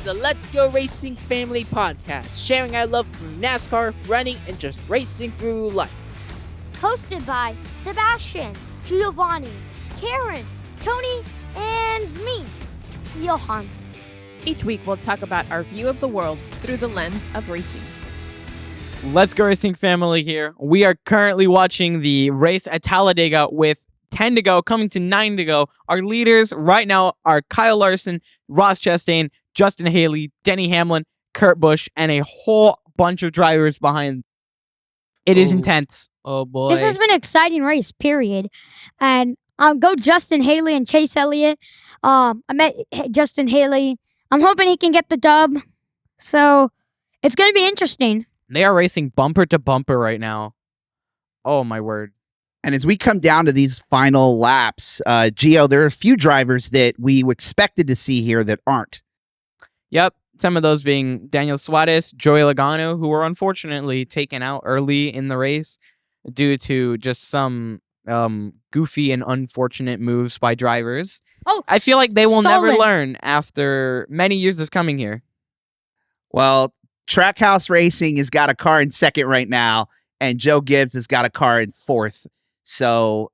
the Let's Go Racing Family Podcast, sharing our love for NASCAR, running, and just racing through life. Hosted by Sebastian, Giovanni, Karen, Tony, and me, Johan. Each week we'll talk about our view of the world through the lens of racing. Let's Go Racing Family here. We are currently watching the race at Talladega with 10 to go, coming to 9 to go. Our leaders right now are Kyle Larson, Ross Chastain, Justin Haley, Denny Hamlin, Kurt Busch, and a whole bunch of drivers behind. It is intense. Oh boy. This has been an exciting race, period. And go Justin Haley and Chase Elliott. I met Justin Haley. I'm hoping he can get the dub. So it's going to be interesting. They are racing bumper to bumper right now. Oh, my word. And as we come down to these final laps, Gio, there are a few drivers that we expected to see here that aren't. Yep. Some of those being Daniel Suarez, Joey Logano, who were unfortunately taken out early in the race due to just some goofy and unfortunate moves by drivers. Oh, I feel like they will never stolen. learn after many years of coming here. Well, Trackhouse Racing has got a car in second right now, and Joe Gibbs has got a car in fourth. So,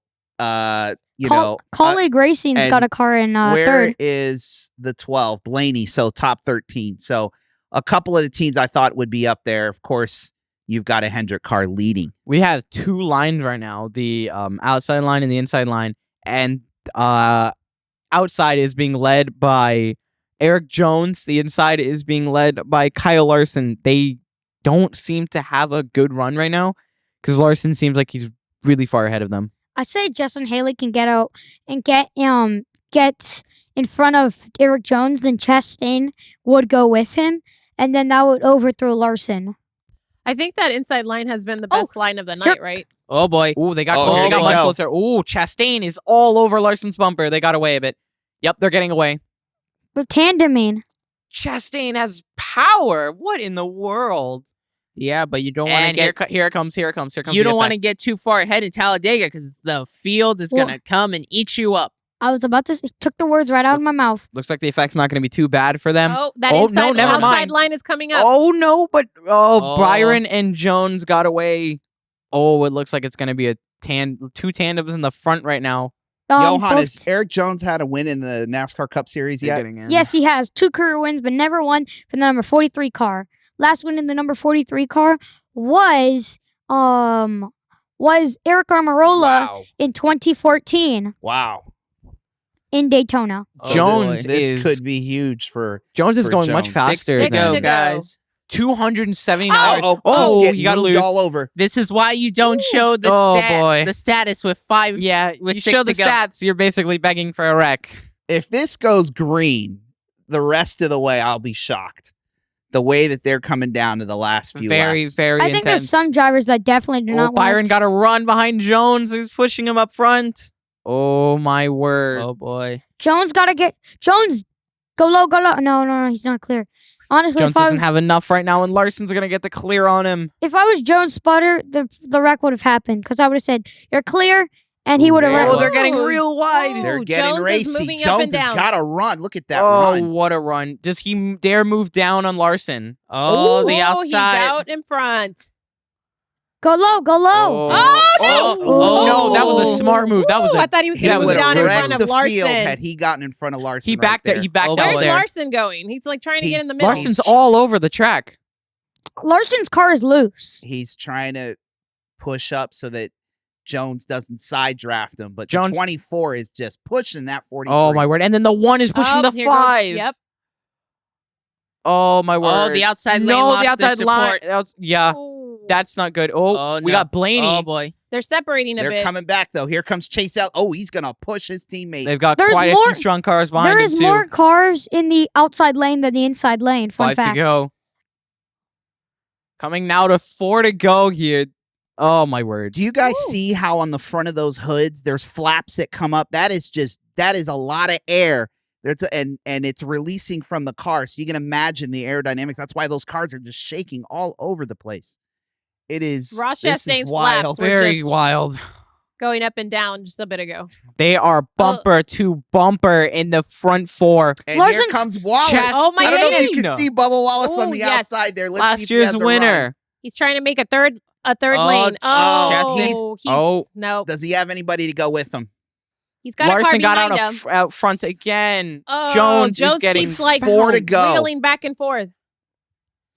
Colleague Racing's and got a car in where third. is the 12? Blaney, so top 13. So a couple of the teams I thought would be up there. Of course, you've got a Hendrick car leading. We have two lines right now, the outside line and the inside line. And outside is being led by Eric Jones. The inside is being led by Kyle Larson. They don't seem to have a good run right now because Larson seems like he's really far ahead of them. I say Justin Haley can get out and get in front of Eric Jones, then Chastain would go with him, and then that would overthrow Larson. I think that inside line has been the best line of the night, right? Oh, boy. Ooh, they got, here they got they much go. closer. Ooh, Chastain is all over Larson's bumper. They got away a bit. Yep, they're getting away. We're tandeming. Chastain has power. What in the world? Yeah, but you don't want to And get here it comes. you the don't want to effect. get too far ahead in Talladega because the field is Well- gonna come and eat you up. I was about to took the words right out of my mouth. Looks like the effect's not going to be too bad for them. Oh, that Oh, inside, no, never outside mind. line is coming up. Oh, no, but Oh. Byron and Jones got away. Oh, it looks like it's going to be a two tandems in the front right now. Johan, Both- has Eric Jones had a win in the NASCAR Cup Series They're yet? getting in. Yes, he has 2 career wins, but never won for the number 43 car. Last win in the number 43 car was Eric Almirola in 2014 Wow. in Daytona. Jones This is could be huge for Jones is for going much Jones. faster Six than to go. guys. 279. Oh, he's getting you got to moved lose. all over. This is why you don't show the Oh, boy. the status with 5. Yeah, With you 6 show the to go. stats, you're basically begging for a wreck. If this goes green the rest of the way, I'll be shocked. The way that they're coming down to the last few Very, laps. very I think intense. there's some drivers that definitely do not Byron want. got a run behind Jones, who's pushing him up front. Oh, my word. Oh boy. Jones got to get Jones. Go low, go low. No, he's not clear. Honestly, Jones if I, doesn't was, have enough right now, and Larson's going to get the clear on him. if I was Jones' spotter, the wreck would have happened because I would have said you're clear, and he would have. man. Oh, Oh, they're getting real wide. Oh, They're getting Jones is racy. moving up Jones and has down. got to run. Look at that Oh, run. what a run. Does he dare move down on Larson? Oh, the He's outside. out in front. Go low, go low. Oh, no. No, that was a smart move. That was Ooh, I a thought he was He that going was to a move down in great front wrecked of the field Larson. had he gotten in front of Larson. he backed right it. He there. backed Oh, out Where's boy. there. Larson going? He's like trying to get in the middle. Larson's all over the track. Larson's car is loose. He's trying to push up so that Jones doesn't side draft him, but Jones- the 24 is just pushing that 43. Oh, my word. And then the 1 is pushing Oh, the here goes- 5. Yep. Oh, my word. Oh, the outside lane No, lost the outside their line. support. Yeah, Oh. that's not good. Oh, Oh, we no. got Blaney. Oh boy. They're separating a They're bit. coming back, though. Here comes Chase out. Oh, he's going to push his teammate. They've got There's quite a more- few strong cars behind There him, is too. more cars in the outside lane than the inside lane. Fun 5 fact. to go. Coming now to 4 to go here. Oh, my word. Do you guys Ooh. see how on the front of those hoods there's flaps that come up? That is a lot of air. And it's releasing from the car. So you can imagine the aerodynamics. That's why those cars are just shaking all over the place. It is Ross this is Chastain's wild. flaps were Very just wild. going up and down just a bit ago. They are bumper to bumper in the front four. And here Larson's- comes Wallace. Oh my I don't know if you goodness. can see Bubba Wallace on Oh, the yes. outside there. Let's see Last if he has year's a winner. run. He's trying to make a third Oh, lane. Oh, Chastain. no. Does he have anybody to go with him? He's got a car Larson got behind out, him. out front again. Oh, Jones is getting keeps, like, 4 to go. wheeling back and forth.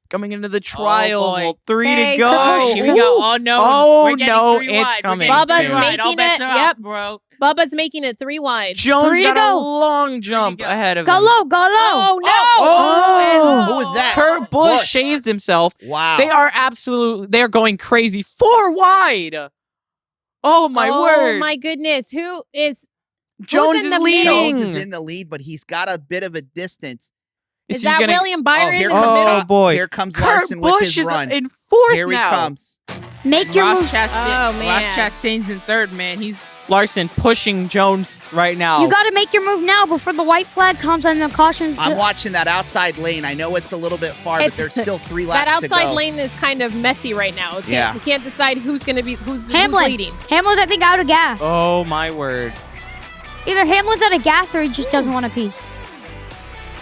coming into the trial. boy. 3 Hey, to go. Chris. Here we go. Oh no. Oh, We're getting no, 3 it's wide. coming We're getting Bubba's 3 wide. All making bets it. are off, Yep. bro. Bubba's making it 3 wide. Jones 3 to got a go. long jump go. ahead of Go him. low, go low. Oh, no. Oh, Oh. who was that? Kurt Busch Busch. shaved himself. Wow. They're going crazy. 4 wide. Oh my word. Oh, my goodness. Who is... Jones in is the leading. Jones is in the lead, but he's got a bit of a distance. Is he that gonna- William Byron here in the comes middle? Oh boy. Here comes Kurt Larson with Busch his is run. in 4th Here he now. comes. Make your Ross move. Chastain. Oh, man. Ross Chastain's in 3rd, man. He's Larson pushing Jones right now. You got to make your move now before the white flag comes and the cautions. I'm watching that outside lane. I know it's a little bit far, but It's- there's still 3 That laps to go. outside lane is kind of messy right now. Okay? Yeah. We can't decide who's Hamlin. leading. Hamlin's, I think, out of gas. Oh my word. Either Hamlin's out of gas or he just doesn't want a piece.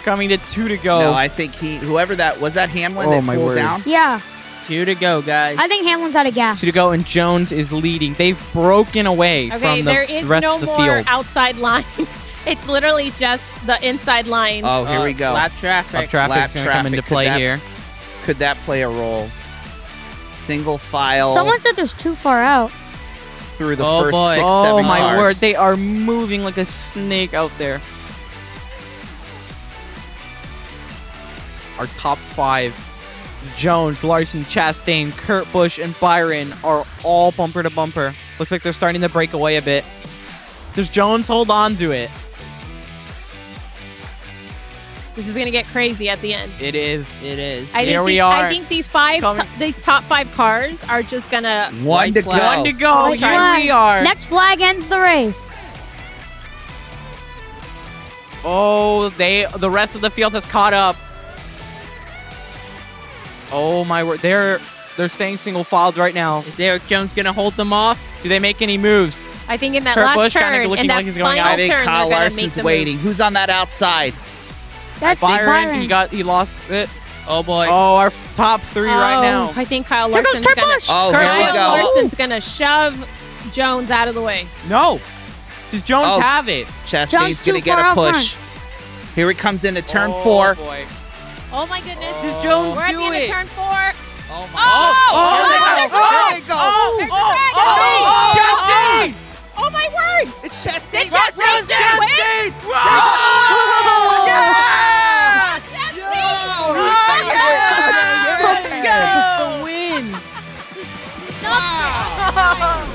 Coming to 2 to go. No, I think whoever that was, that Hamlin Oh, that my pulled word. down. Yeah, 2 to go, guys. I think Hamlin's out of gas. 2 to go, and Jones is leading. They've broken away Okay, from there the is rest no of the more field. outside line. It's literally just the inside line. Oh, here we go. Lap traffic. Up traffic's Lap going to come into traffic. play Could that- here. Could that play a role? Single file Someone said there's too far out. through the Oh, first boy. 6, Oh 7 my cars. word, they are moving like a snake out there. Our top 5, Jones, Larson, Chastain, Kurt Busch, and Byron are all bumper to bumper. Looks like they're starting to break away a bit. Does Jones hold on to it? This is gonna get crazy at the end. It is. It is. Here we are. I think these these top 5 cars are just gonna. 1 to go. flag. 1 to go. White Here flag. we are. Next flag ends the race. Oh, the rest of the field has caught up. Oh my word, they're staying single filed right now. Is Eric Jones going to hold them off? Do they make any moves? I think in that Kurt last Busch kinda turn, looking in that like he's going final out. I think turn, Kyle they're gonna make Larson's the move. waiting. Who's on that outside? That's Byron, he lost it. Oh, boy. Oh, our top 3 right now. I think Kyle Here Larson's comes Kurt gonna. Busch. Oh, Kurt here we Kyle go. Larson's gonna shove Jones out of the way. No. Does Jones Oh. have it? Chastain's Jones going to too get far a out push. Here he comes into turn Oh, 4. boy. Oh my goodness. Does Jones We're at do the end it? of turn 4. Oh, my Oh! There they go. there's There they go. Chastain! Oh my word! It's Chastain. Chastain win? Oh, Yeah! The win.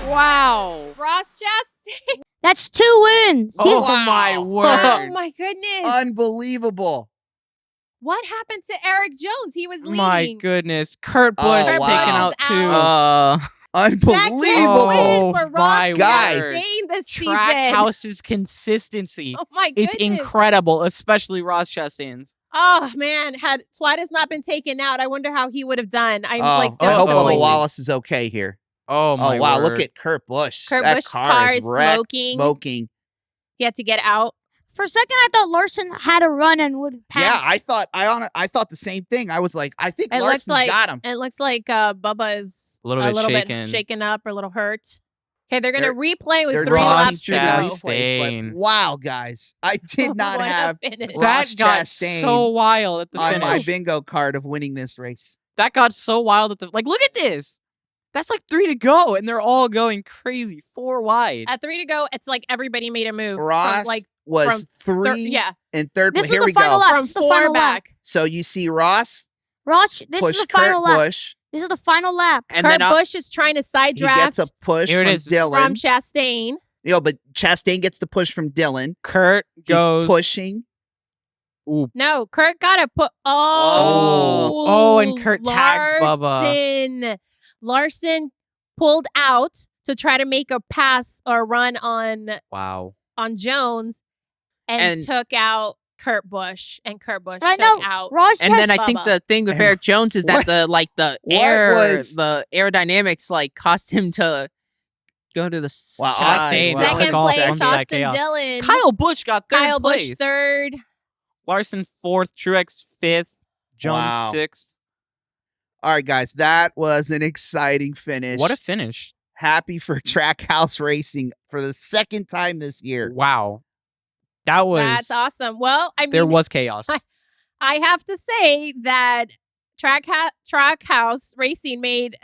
Wow. Ross Chastain. That's 2 wins. Oh He's- my Oh word. my goodness. Unbelievable. What happened to Eric Jones? He was leading. My goodness. Kurt Busch Oh, taken wow. out too. Unbelievable. Win for my Ross Guys. Chastain this Trackhouse's consistency season. Oh my is goodness. incredible, especially Ross Chastain's. Oh man, had Suarez not been taken out, I wonder how he would have done. I'm Oh, like I hope Oh. Bubba disappointed. Wallace is okay here. Oh Oh, my wow. word. Look at Kurt Busch. Kurt That Busch's car car is is wrecked, smoking. smoking. He had to get out. For a second, I thought Larson had a run and would pass. Yeah, I thought the same thing. I was like, I think It Larson's looks like got him. It looks like Bubba is A little bit shaken. shaken up or a little hurt. Okay, they're gonna They're- replay with They're 3 Ross laps to go. Chastain. Place, but wow, guys, I did not What a have finish. Ross That got Chastain so wild at the on finish. my bingo card of winning this race. That got so wild at the look at this. That's like 3 to go, and they're all going crazy. 4 wide. At 3 to go, it's like everybody made a move. from, Ross like was from 3 yeah, and third. This But is here the we final go. lap. from It's the 4 final lap. back. So you see Ross Ross, this push is the final Kurt lap. Busch. This is the final lap. And Kurt then Busch is trying to side He draft gets a push Here it from is. Dylan. from Chastain. But Chastain gets the push from Dylan. Kurt He's goes. pushing. Ooh. No, Kurt got to put. Oh, and Kurt tagged Bubba. Larson pulled out to try to make a pass or run on Wow. Jones, and And- took out Kurt Busch, and Kurt Busch I took know. out. Ross And then I Bubba. think the thing with And Eric Jones is that what- the what was- aerodynamics like cost him to go to the Wow, Chastain. Wow. Second Golf place, won that Austin chaos. Dillon. Kyle Busch got third Kyle place. Busch third. Larson 4th. Truex 5th. Jones Wow. 6th. All right, guys, that was an exciting finish. What a finish. Happy for Trackhouse Racing for the second time this year. Wow. That was That's awesome. Well, I mean, there was chaos. I have to say that Trackhouse Racing made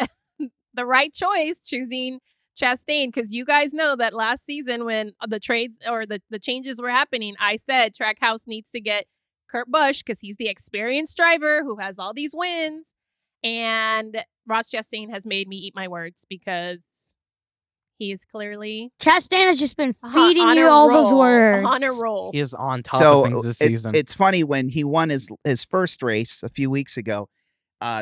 the right choice choosing Chastain, because you guys know that last season when the trades or the changes were happening, I said Trackhouse needs to get Kurt Busch because he's the experienced driver who has all these wins. And Ross Chastain has made me eat my words because he is clearly Chastain has just been on feeding a you all those roll, words. on a roll. He is on top So of things this season. it's funny when he won his first race a few weeks ago.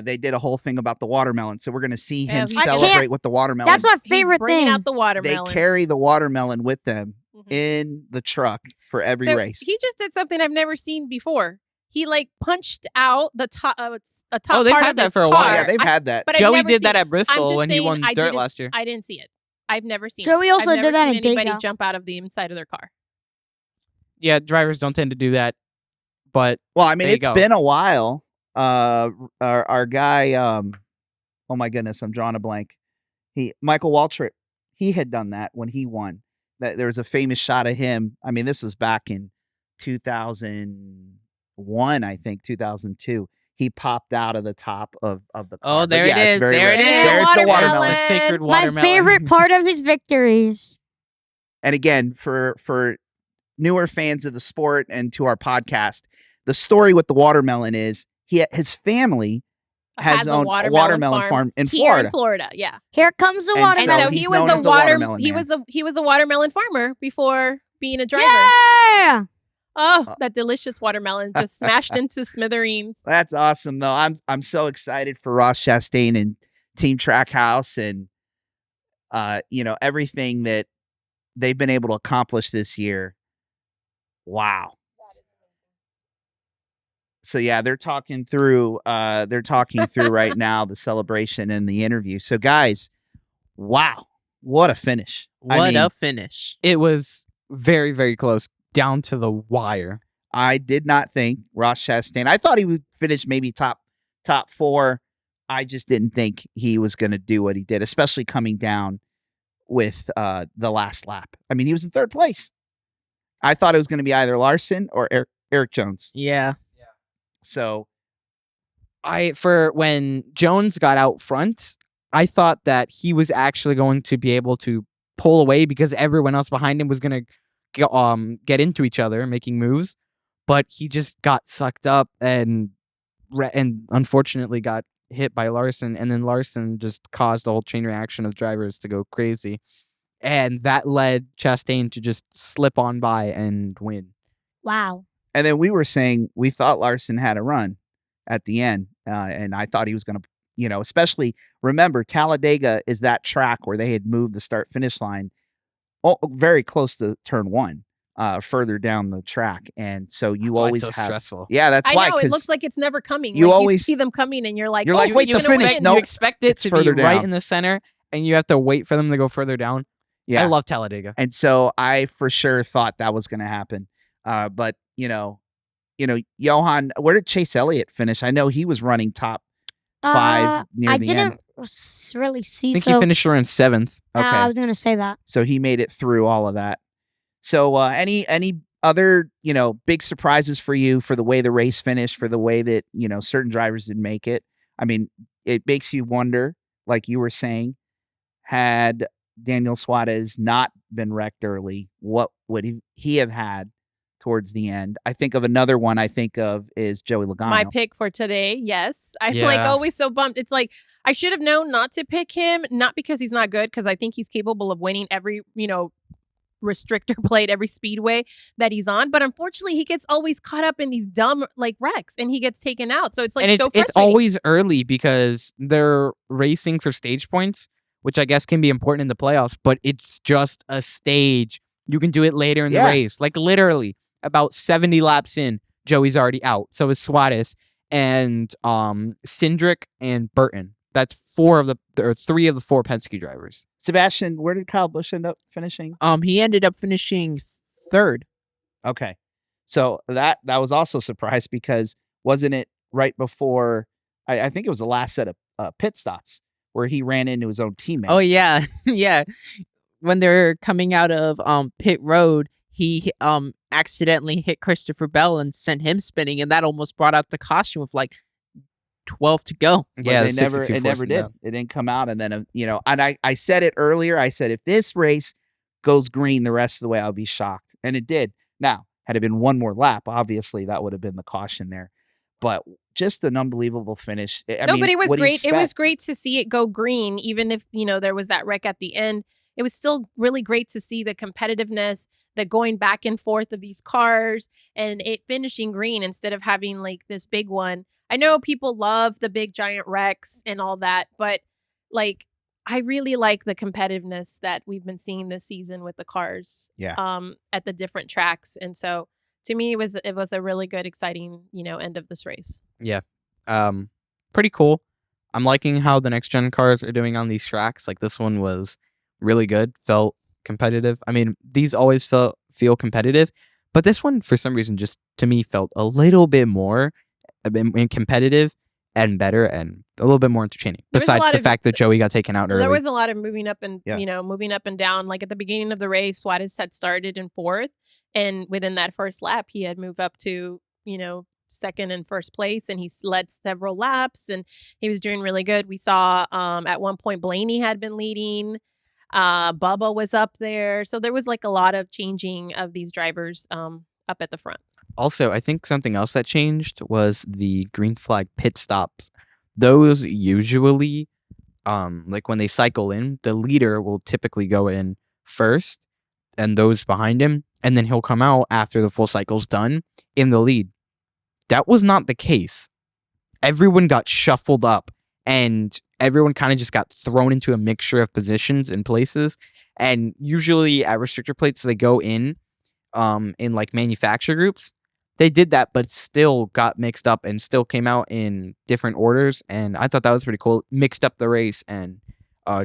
They did a whole thing about the watermelon, so we're going to see him Yeah, celebrate with the watermelon. That's my He's favorite bringing thing. out the They watermelon. carry the watermelon with them Mhm. in the truck for every So race. He just did something I've never seen before. He like punched out the top, a top Oh, they've part had of that his for a car. while. Yeah, they've had that. But I've Joey never did that seen- at Bristol just when he saying won I dirt didn't- last year. I didn't see it. I've never seen Joey it. also I've did never that seen in anybody Daytona. jump out of the inside of their car. Yeah, drivers don't tend to do that. But Well, I mean, There you it's go. been a while. Our guy, oh my goodness, I'm drawing a blank. Michael Waltrip, he had done that when he won. That there was a famous shot of him. I mean, this was back in 2001, I think, 2002. He popped out of the top of the car. Oh, But there yeah, it it's is. very There rare. it is. There's the Watermelon. watermelon. the sacred My watermelon. favorite part of his victories. And again, for newer fans of the sport and to our podcast, the story with the watermelon is his family has a owned a watermelon farm in here Florida. in Florida, yeah. Here comes the And And watermelon. so he's he known was as a the watermelon he man. was a watermelon farmer before being a driver. Yeah. Oh, that delicious watermelon just smashed into smithereens. That's awesome, though. I'm so excited for Ross Chastain and Team Trackhouse and everything that they've been able to accomplish this year. Wow. So yeah, they're talking through right now the celebration and the interview. So guys, wow, what a finish. What a finish. It was very, very close, down to the wire. I did not think Ross Chastain. I thought he would finish maybe top 4. I just didn't think he was going to do what he did, especially coming down with the last lap. I mean, he was in third place. I thought it was going to be either Larson or Eric Jones. Yeah. So For when Jones got out front, I thought that he was actually going to be able to pull away because everyone else behind him was going to get into each other, making moves. But he just got sucked up and unfortunately got hit by Larson. And then Larson just caused a whole chain reaction of drivers to go crazy. And that led Chastain to just slip on by and win. Wow. and then we were saying we thought Larson had a run at the end, and I thought he was going to, especially remember Talladega is that track where they had moved the start finish line very close to turn 1, further down the track, and so you That's why always it's so have stressful. yeah, that's I why know it 'cause looks like it's never coming. you Like, always- see them coming, and you're like, you're oh, like, wait, you're the gonna finish, win. no. You expect it It's to further be right down. in the center, and you have to wait for them to go further down. yeah. I love Talladega. And so I for sure thought that was going to happen. But Johan, where did Chase Elliott finish? I know he was running top 5 near I the didn't end. really see. I think So he finished around 7th. Okay. I was gonna say that. So he made it through all of that. So any other, big surprises for you for the way the race finished, for the way that, certain drivers didn't make it? I mean, it makes you wonder, like you were saying, had Daniel Suarez not been wrecked early, what would he have had towards the end? I think of another one I think of is Joey Logano. My pick for today, yes. I'm Yeah. always so bummed. It's like I should have known not to pick him, not because he's not good, because I think he's capable of winning every, restrictor plate, every speedway that he's on. But unfortunately, he gets always caught up in these dumb wrecks, and he gets taken out. So it's like and so it's frustrating. always early because they're racing for stage points, which I guess can be important in the playoffs, but it's just a stage. You can do it later in the Yeah. race. Like literally about 70 laps in, Joey's already out. So is Suarez and Cindric and Burton. That's three of the four Penske drivers. Sebastian, where did Kyle Busch end up finishing? He ended up finishing third. Okay. So that was also a surprise because wasn't it right before, I think it was the last set of pit stops where he ran into his own teammate. Oh yeah, yeah. When they're coming out of pit road, he accidentally hit Christopher Bell and sent him spinning, and that almost brought out the caution with like 12 to go. But Yeah, it never did. It didn't come out. And then, and I said it earlier. I said, if this race goes green the rest of the way, I'll be shocked. And it did. Now, had it been one more lap, obviously that would have been the caution there. But just an unbelievable finish. But it was great. It was great to see it go green, even if, there was that wreck at the end. It was still really great to see the competitiveness, the going back and forth of these cars, and it finishing green instead of having like this big one. I know people love the big giant wrecks and all that, but like I really like the competitiveness that we've been seeing this season with the cars. Yeah. At the different tracks, and so to me, it was a really good, exciting, end of this race. Yeah. Pretty cool. I'm liking how the next gen cars are doing on these tracks. Like this one was really good, felt competitive. I mean, these always feel competitive, but this one for some reason just to me felt a little bit more competitive and better and a little bit more entertaining. Besides the fact that Joey got taken out early. There was a lot of moving up and moving up and down. Like at the beginning of the race, Suarez had started in fourth, and within that first lap, he had moved up to second and first place, and he led several laps, and he was doing really good. We saw at one point Blaney had been leading. Bubba was up there, so there was like a lot of changing of these drivers up at the front. Also, I think something else that changed was the green flag pit stops. Those usually, like when they cycle in, the leader will typically go in first and those behind him, and then he'll come out after the full cycle's done in the lead. That was not the case. Everyone got shuffled up and everyone kind of just got thrown into a mixture of positions and places. And usually at restrictor plates, they go in like manufacturer groups. They did that, but still got mixed up and still came out in different orders. And I thought that was pretty cool. Mixed up the race and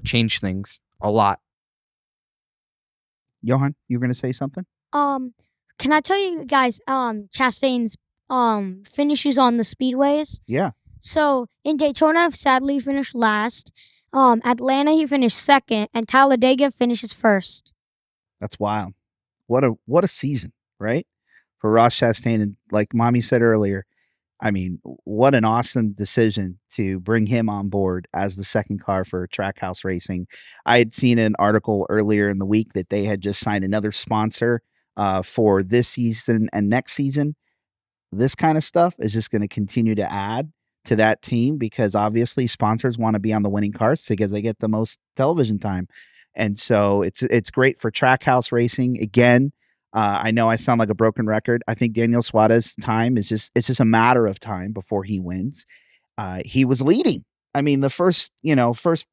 changed things a lot. Johan, you were going to say something? Can I tell you guys, Chastain's finishes on the speedways? Yeah. So in Daytona, sadly, he finished last. Atlanta, he finished second, and Talladega finishes first. That's wild. What a season, right? For Ross Chastain, and like Mommy said earlier, I mean, what an awesome decision to bring him on board as the second car for Trackhouse Racing. I had seen an article earlier in the week that they had just signed another sponsor for this season and next season. This kind of stuff is just going to continue to add to that team because obviously sponsors want to be on the winning cars because they get the most television time. And so it's great for Trackhouse Racing. Again, I know I sound like a broken record. I think Daniel Suarez's time it's just a matter of time before he wins. He was leading. I mean, the first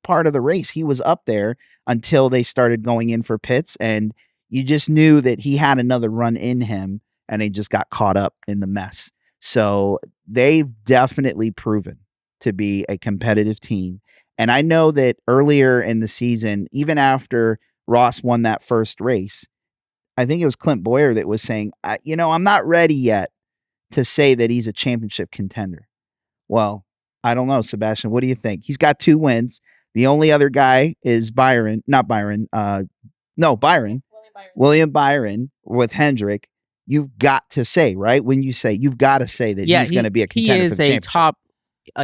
part of the race, he was up there until they started going in for pits, and you just knew that he had another run in him, and he just got caught up in the mess. So they've definitely proven to be a competitive team. And I know that earlier in the season, even after Ross won that first race, I think it was Clint Boyer that was saying, I'm not ready yet to say that he's a championship contender. Well, I don't know, Sebastian. What do you think? He's got 2 wins. The only other guy is Byron. William Byron with Hendrick. You've got to say, right? When you say, you've got to say that he's going to be a contender. He is a top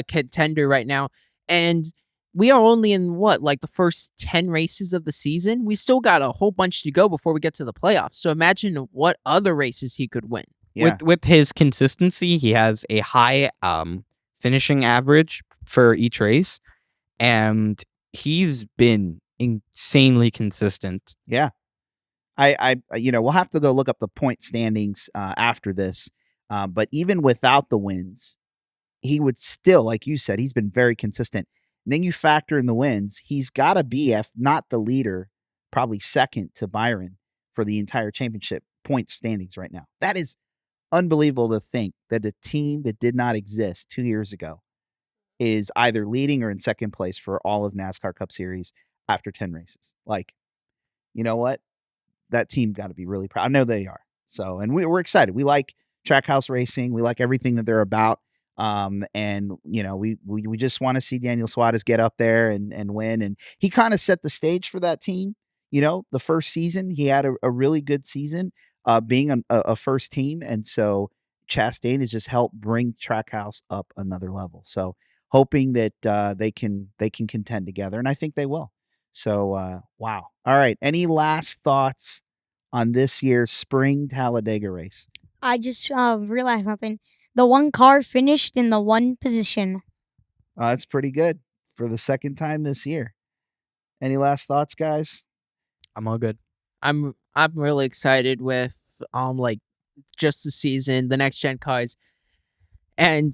contender right now. And we are only in the first 10 races of the season. We still got a whole bunch to go before we get to the playoffs. So imagine what other races he could win. Yeah. With his consistency, he has a high finishing average for each race, and he's been insanely consistent. Yeah. I we'll have to go look up the point standings after this. But even without the wins, he would still, like you said, he's been very consistent. And then you factor in the wins, he's got to be, if not the leader, probably second to Byron for the entire championship point standings right now. That is unbelievable to think that a team that did not exist 2 years ago is either leading or in second place for all of NASCAR Cup Series after 10 races. Like, you know what? That team got to be really proud. I know they are. So, and we're excited. We like Trackhouse Racing. We like everything that they're about. And you know, we just want to see Daniel Suarez get up there and win. And he kind of set the stage for that team. You know, the first season, he had a really good season, being a first team. And so Chastain has just helped bring Trackhouse up another level. So hoping that they can contend together, and I think they will. So wow. All right. Any last thoughts on this year's spring Talladega race? I just realized something. The one car finished in the one position. That's pretty good for the second time this year. Any last thoughts, guys? I'm all good. I'm really excited with like just the season, the next gen cars. And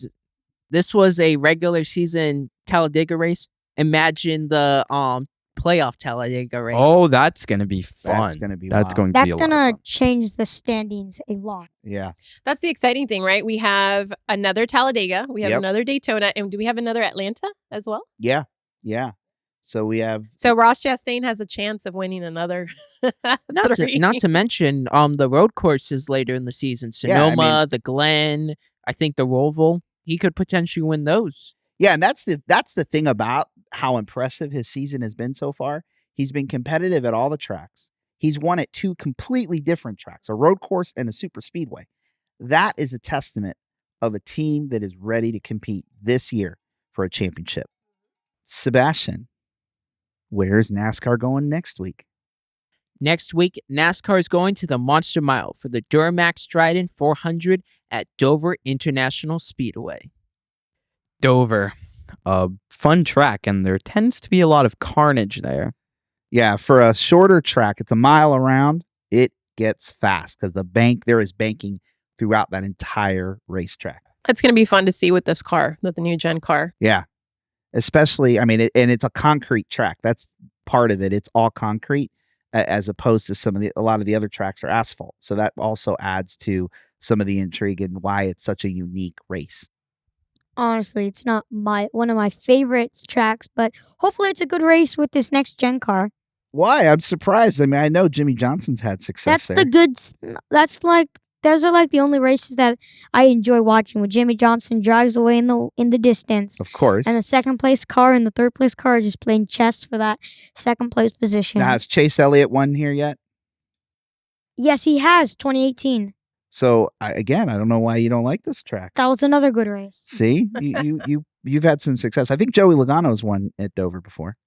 this was a regular season Talladega race. Imagine the playoff Talladega race. Oh, that's gonna be fun. That's gonna be That's wild. going to That's be a lot of gonna fun. change the standings a lot. Yeah. That's the exciting thing, right? We have another Talladega, we have Yep. another Daytona, and do we have another Atlanta as well? Yeah. Yeah. So we have So Ross Chastain has a chance of winning another. not three. to mention the road courses later in the season. Yeah, I Sonoma, mean- the Glen, I think the Roval. He could potentially win those. Yeah, and that's the thing about how impressive his season has been so far. He's been competitive at all the tracks. He's won at two completely different tracks, a road course and a super speedway. That is a testament of a team that is ready to compete this year for a championship. Sebastian, where's NASCAR going next week? Next week, NASCAR is going to the Monster Mile for the Duramax Trident 400 at Dover International Speedway. Dover, a fun track, and there tends to be a lot of carnage there. Yeah, for a shorter track, it's a mile around. It gets fast because there is banking throughout that entire racetrack. It's going to be fun to see with this car, with the new gen car. Yeah, especially, I mean, and it's a concrete track. That's part of it. It's all concrete, as opposed to a lot of the other tracks are asphalt. So that also adds to some of the intrigue and why it's such a unique race. Honestly, it's not one of my favorite tracks, but hopefully it's a good race with this next gen car. Why? I'm surprised. I mean, I know Jimmy Johnson's had success That's there. the good. Those are like the only races that I enjoy watching. When Jimmy Johnson drives away in the distance, Of course. and the second place car and the third place car are just playing chess for that second place position. Now, has Chase Elliott won here yet? Yes, he has. 2018. So I don't know why you don't like this track. That was another good race. See, you've had some success. I think Joey Logano's won at Dover before.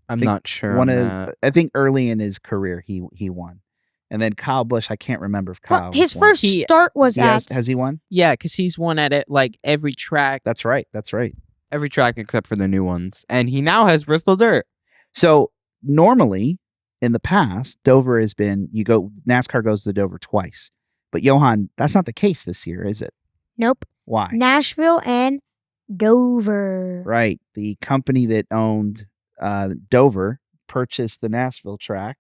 I'm think not sure. on that. I think early in his career he won, and then Kyle Busch. I can't remember if Kyle. His won. first start was at. Has he won? Yeah, because he's won at it like every track. That's right. That's right. Every track except for the new ones, and he now has Bristol Dirt. So normally in the past, Dover has been NASCAR goes to Dover twice, but Johan, that's not the case this year, is it? Nope. Why? Nashville and Dover. Right. The company that owned Dover purchased the Nashville track,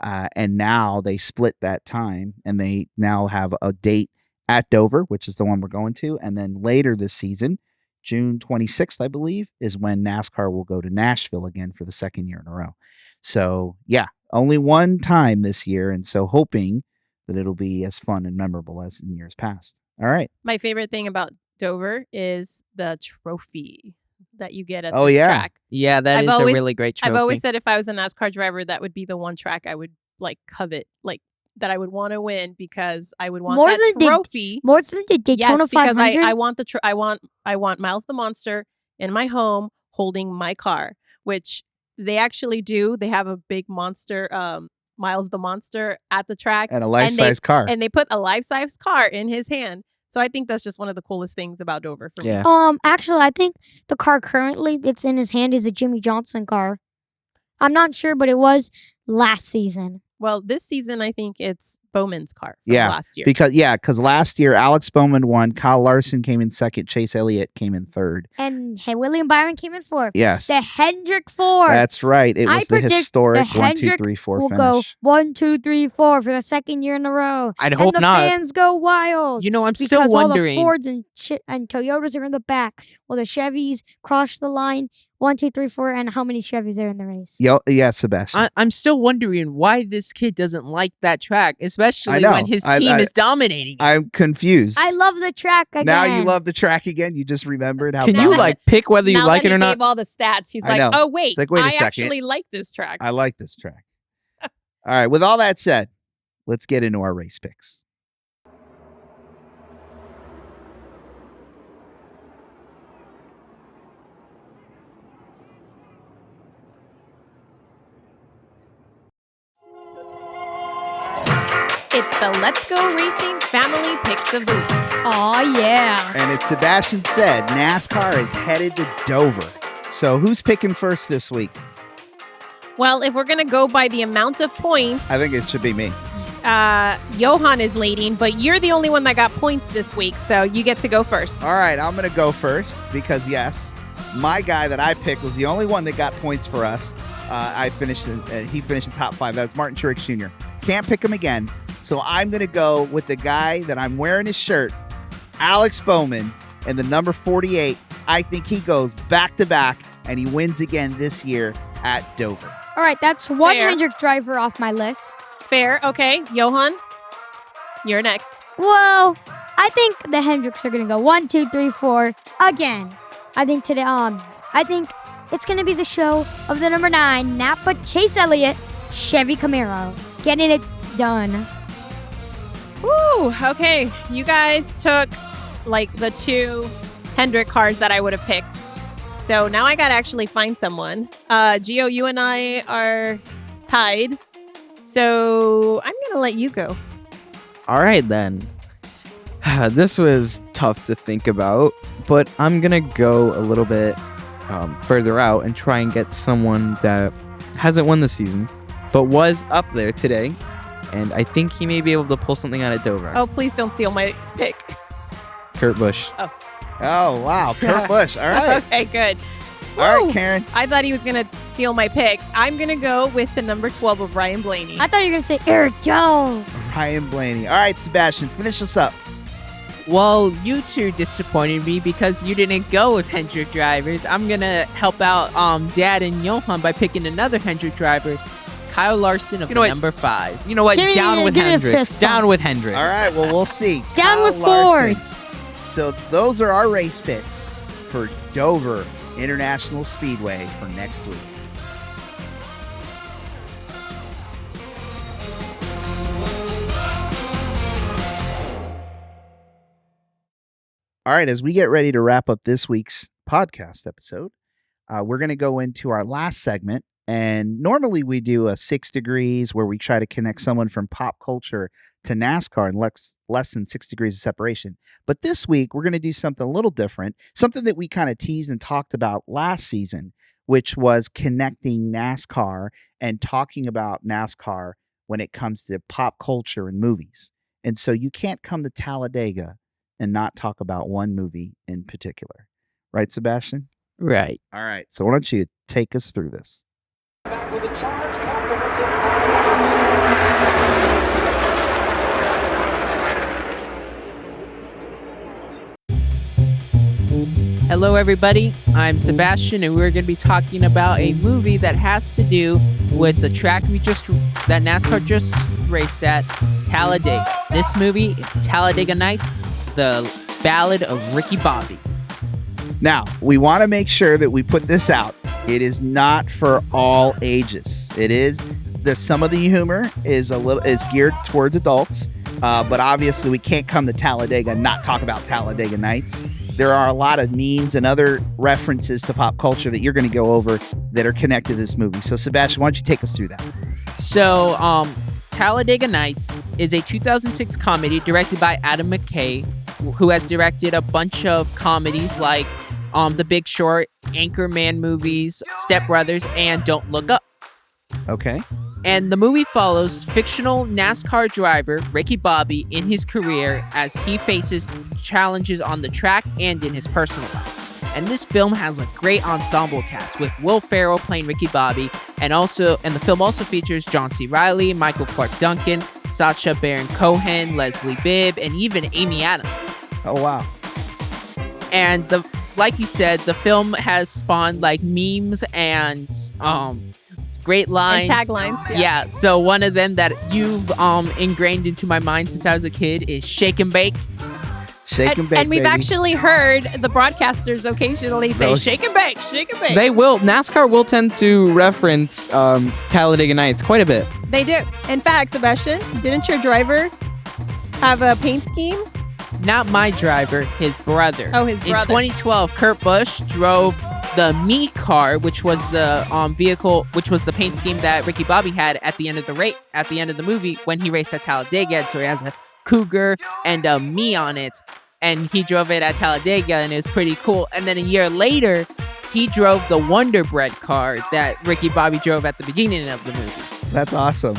and now they split that time, and they now have a date at Dover, which is the one we're going to, and then later this season, June 26th, I believe, is when NASCAR will go to Nashville again for the second year in a row. So, yeah, only one time this year, and so hoping that it'll be as fun and memorable as in years past. All right. My favorite thing about Dover is the trophy that you get at Oh, this yeah. track. Yeah, that I've is always- a really great trophy. I've always said if I was a NASCAR driver, that would be the one track I would like covet, like that I would want to win because I would want More that than the- trophy. More than the Daytona Yes, because 500. I want the I want Miles the Monster in my home holding my car, which they actually do. They have a big monster, Miles the Monster at the track, And a life-size car. and they put a life-size car in his hand. So I think that's just one of the coolest things about Dover for me. Yeah. Actually, I think the car currently that's in his hand is a Jimmy Johnson car. I'm not sure, but it was last season. Well, this season, I think it's Bowman's car from Yeah, last year. Because last year Alex Bowman won, Kyle Larson came in second, Chase Elliott came in third. And William Byron came in fourth. Yes, The Hendrick 4. that's right. It I was the predict historic the 1, 2, Hendrick 3, 4 will finish. go 1, 2, 3, 4 for the second year in a row. I'd And hope the not. fans go wild. You know, I'm Because still all the wondering. Fords and Toyotas are in the back. Well, the Chevys cross the line. 1, 2, 3, 4, and how many Chevys are in the race? Yeah, Sebastian. I'm still wondering why this kid doesn't like that track, especially know. when his team is dominating. it. I'm confused. I love the track again. Now you love the track again. You just remembered how. Can you dominant- like pick whether you now like that it or he not? gave all the stats, he's I like, know. oh, wait, It's like, wait a I second. actually like this track. I like this track. All right. With all that said, let's get into our race picks. It's the Let's Go Racing Family Picks of the Week. Oh, yeah. And as Sebastian said, NASCAR is headed to Dover. So who's picking first this week? Well, if we're going to go by the amount of points, I think it should be me. Johan is leading, but you're the only one that got points this week, so you get to go first. All right, I'm going to go first because, yes, my guy that I picked was the only one that got points for us. He finished in top 5. That was Martin Truex Jr. Can't pick him again. So I'm going to go with the guy that I'm wearing his shirt, Alex Bowman, and the number 48. I think he goes back-to-back, and he wins again this year at Dover. All right, that's one Hendrick driver off my list. Fair. Okay, Johan, you're next. Well, I think the Hendricks are gonna go 1, 2, 3, 4 again. I think today, I think it's gonna be the show of the number 9 Napa Chase Elliott Chevy Camaro, getting it done. Woo, okay. You guys took like the 2 Hendrick cars that I would have picked. So now I got to actually find someone. Gio, you and I are tied. So I'm going to let you go. All right, then. This was tough to think about, but I'm going to go a little bit further out and try and get someone that hasn't won the season, but was up there today. And I think he may be able to pull something out of Dover. Oh, please don't steal my pick. Kurt Busch. Oh, wow. Kurt Busch. All right. Okay, good. All Woo. right, Karen. I thought he was going to steal my pick. I'm going to go with the number 12 of Ryan Blaney. I thought you were gonna say Eric Jones. Ryan Blaney. All right, Sebastian, finish us up. Well, you two disappointed me because you didn't go with Hendrick drivers. I'm gonna help out Dad and Johan by picking another Hendrick driver, Kyle Larson of You know what? number 5. You know what? Give me Down with a Hendricks. fist Down bump. with Hendricks. All right, well, we'll see. Down Kyle with Larson. Fords. So those are our race picks for Dover International Speedway for next week. All right, as we get ready to wrap up this week's podcast episode, we're going to go into our last segment. And normally we do a 6 degrees where we try to connect someone from pop culture to NASCAR in less than 6 degrees of separation. But this week, we're going to do something a little different, something that we kind of teased and talked about last season, which was connecting NASCAR and talking about NASCAR when it comes to pop culture and movies. And so you can't come to Talladega and not talk about one movie in particular. Right, Sebastian? Right. All right. So why don't you take us through this? Back with a charge, compliments of Kyle. Hello, everybody. I'm Sebastian, and we're going to be talking about a movie that has to do with the track that NASCAR just raced at, Talladega. This movie is Talladega Nights, the Ballad of Ricky Bobby. Now, we want to make sure that we put this out. It is not for all ages. It is some of the humor is geared towards adults, but obviously we can't come to Talladega and not talk about Talladega Nights. There are a lot of memes and other references to pop culture that you're going to go over that are connected to this movie. So, Sebastian, why don't you take us through that? So, Talladega Nights is a 2006 comedy directed by Adam McKay, who has directed a bunch of comedies like The Big Short, Anchorman movies, Step Brothers, and Don't Look Up. Okay. And the movie follows fictional NASCAR driver Ricky Bobby in his career as he faces challenges on the track and in his personal life. And this film has a great ensemble cast with Will Ferrell playing Ricky Bobby, and the film also features John C. Reilly, Michael Clark Duncan, Sacha Baron Cohen, Leslie Bibb, and even Amy Adams. Oh wow. And like you said, the film has spawned like memes and great lines And taglines. Yeah. So one of them that you've ingrained into my mind since I was a kid is shake and bake. Shake and bake, and we've baby. actually heard the broadcasters occasionally say Oh, shake and bake, shake and bake. They will. NASCAR will tend to reference Talladega Nights quite a bit. They do. In fact, Sebastian, didn't your driver have a paint scheme? Not my driver, his brother. Oh, his brother. In 2012, Kurt Busch drove the Me car, which was the vehicle, which was the paint scheme that Ricky Bobby had at the end of the movie when he raced at Talladega. So he has a Cougar and a Me on it, and he drove it at Talladega, and it was pretty cool. And then a year later, he drove the Wonder Bread car that Ricky Bobby drove at the beginning of the movie. That's awesome.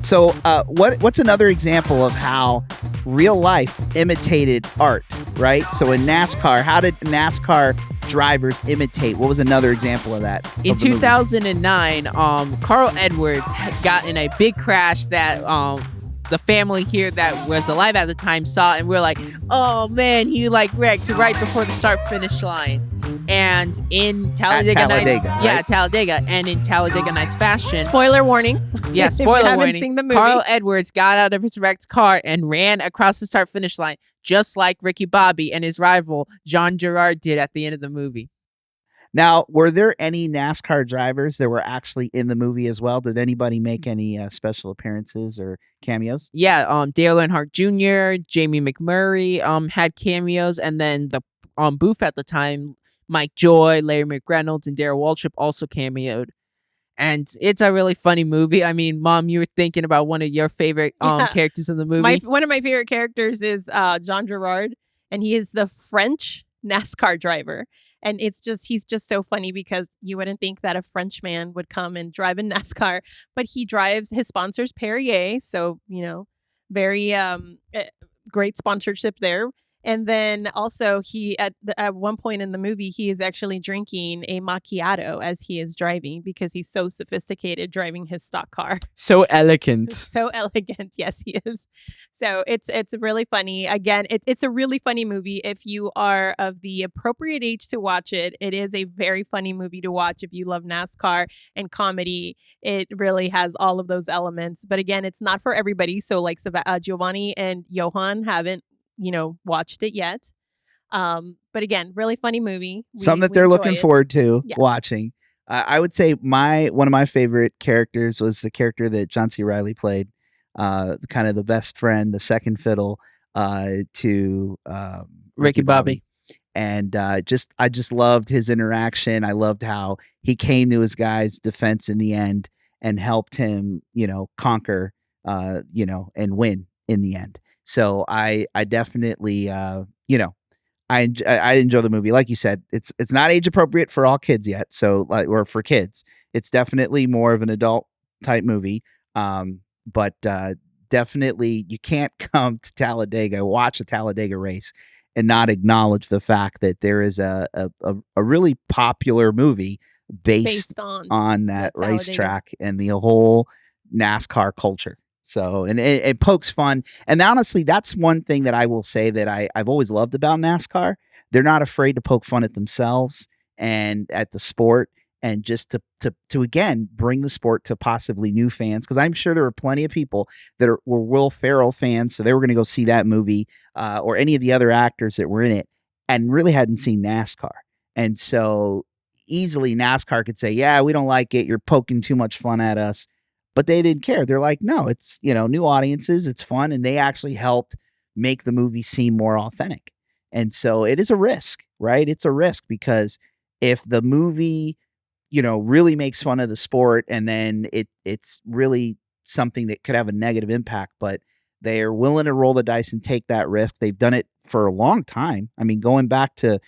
So, what's another example of how real life imitated art, right? So in NASCAR, how did NASCAR drivers imitate? What was another example of that? In of the movie? 2009, Carl Edwards had got in a big crash that the family here that was alive at the time saw, and we're like, oh man, he like wrecked right before the start finish line. And in Talladega Nights, Talladega, right? Talladega, and in Talladega Nights fashion, Spoiler warning. yeah, If you spoiler haven't warning, seen the movie. Carl Edwards got out of his wrecked car and ran across the start finish line, just like Ricky Bobby and his rival John Gerard did at the end of the movie. Now, were there any NASCAR drivers that were actually in the movie as well? Did anybody make any special appearances or cameos? Yeah, Dale Earnhardt Jr., Jamie McMurray had cameos, and then the booth at the time, Mike Joy, Larry McReynolds, and Darrell Waltrip also cameoed. And it's a really funny movie. I mean, Mom, you were thinking about one of your favorite Yeah. characters in the movie. One of my favorite characters is John Gerard, and he is the French NASCAR driver. And he's just so funny because you wouldn't think that a Frenchman would come and drive in NASCAR, but he drives his sponsors Perrier. So, very great sponsorship there. And then also at one point in the movie, he is actually drinking a macchiato as he is driving because he's so sophisticated driving his stock car. So elegant. So elegant. Yes, he is. So it's really funny. Again, it's a really funny movie. If you are of the appropriate age to watch it, it is a very funny movie to watch. If you love NASCAR and comedy, it really has all of those elements. But again, it's not for everybody. So like Giovanni and Johan haven't watched it yet. But again, really funny movie. Something that we they're enjoy looking it. forward to Yeah. watching. I would say one of my favorite characters was the character that John C. Reilly played, kind of the best friend, the second fiddle to Ricky Bobby. And I just loved his interaction. I loved how he came to his guy's defense in the end and helped him, conquer, and win in the end. So I definitely, I enjoy the movie. Like you said, it's not age appropriate for all kids yet. So or for kids, it's definitely more of an adult type movie. But definitely you can't come to Talladega, watch a Talladega race and not acknowledge the fact that there is a really popular movie based on that Talladega. racetrack and the whole NASCAR culture. So, and it pokes fun. And honestly, that's one thing that I will say that I've always loved about NASCAR. They're not afraid to poke fun at themselves and at the sport, and just to again bring the sport to possibly new fans. Because I'm sure there were plenty of people that were Will Ferrell fans, so they were going to go see that movie or any of the other actors that were in it, and really hadn't seen NASCAR. And so easily NASCAR could say, "Yeah, we don't like it. You're poking too much fun at us." But they didn't care. They're like, no, it's, new audiences. It's fun. And they actually helped make the movie seem more authentic. And so it is a risk, right? It's a risk because if the movie, really makes fun of the sport and then it's really something that could have a negative impact, but they are willing to roll the dice and take that risk. They've done it for a long time. I mean, going back to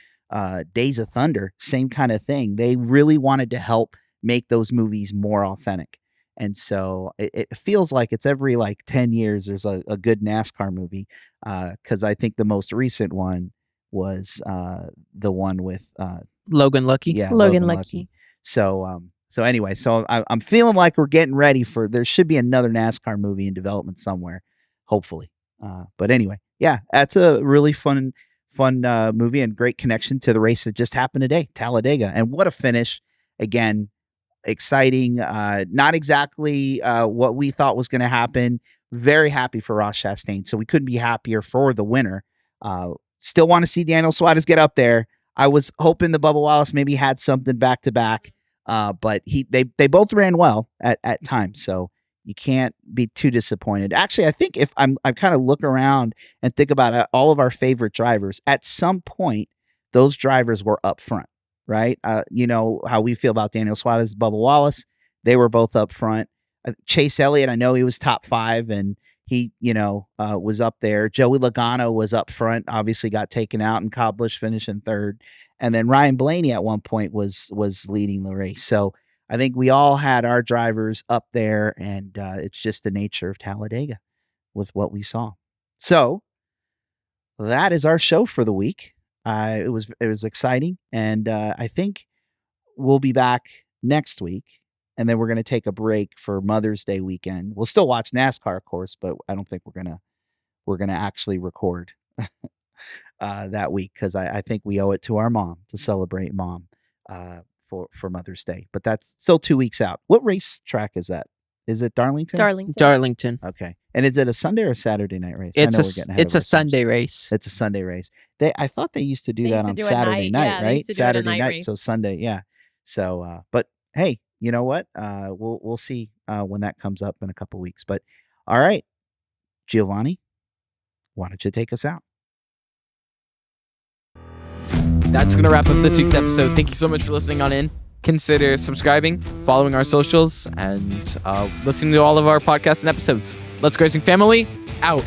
Days of Thunder, same kind of thing. They really wanted to help make those movies more authentic. And so it feels like it's every like 10 years there's a good NASCAR movie. Because I think the most recent one was the one with Logan Lucky. yeah, Logan Lucky. So anyway, so I'm feeling like we're getting ready for there should be another NASCAR movie in development somewhere, hopefully. But anyway, yeah, that's a really fun movie and great connection to the race that just happened today, Talladega, and what a finish! Again, exciting. Not exactly what we thought was going to happen. Very happy for Ross Chastain. So we couldn't be happier for the winner. Still want to see Daniel Suarez get up there. I was hoping the Bubba Wallace maybe had something back to back, but they both ran well at times. So you can't be too disappointed. Actually, I think if I kind of look around and think about all of our favorite drivers, at some point those drivers were up front, right? You know how we feel about Daniel Suarez, Bubba Wallace. They were both up front. Chase Elliott, I know he was top 5 and he, was up there. Joey Logano was up front, obviously got taken out, and Kyle Busch finishing 3rd. And then Ryan Blaney at one point was leading the race. So I think we all had our drivers up there, and it's just the nature of Talladega with what we saw. So that is our show for the week. It was exciting, and I think we'll be back next week. And then we're going to take a break for Mother's Day weekend. We'll still watch NASCAR, of course, but I don't think we're gonna actually record that week because I think we owe it to our mom to celebrate Mom for Mother's Day. But that's still 2 weeks out. What race track is that? Is it Darlington? Darlington. Okay. And is it a Sunday or a Saturday night race? It's a Sunday race. It's a Sunday race. I thought they used to do They that used to on do a Saturday night, night, yeah, they right? used to do it a Saturday night night, race. so Sunday, yeah. So, but hey, you know what? We'll see when that comes up in a couple weeks. But all right, Giovanni, why don't you take us out? That's going to wrap up this week's episode. Thank you so much for listening on in. Consider subscribing, following our socials, and listening to all of our podcasts and episodes. Let's Go Racing Family, out.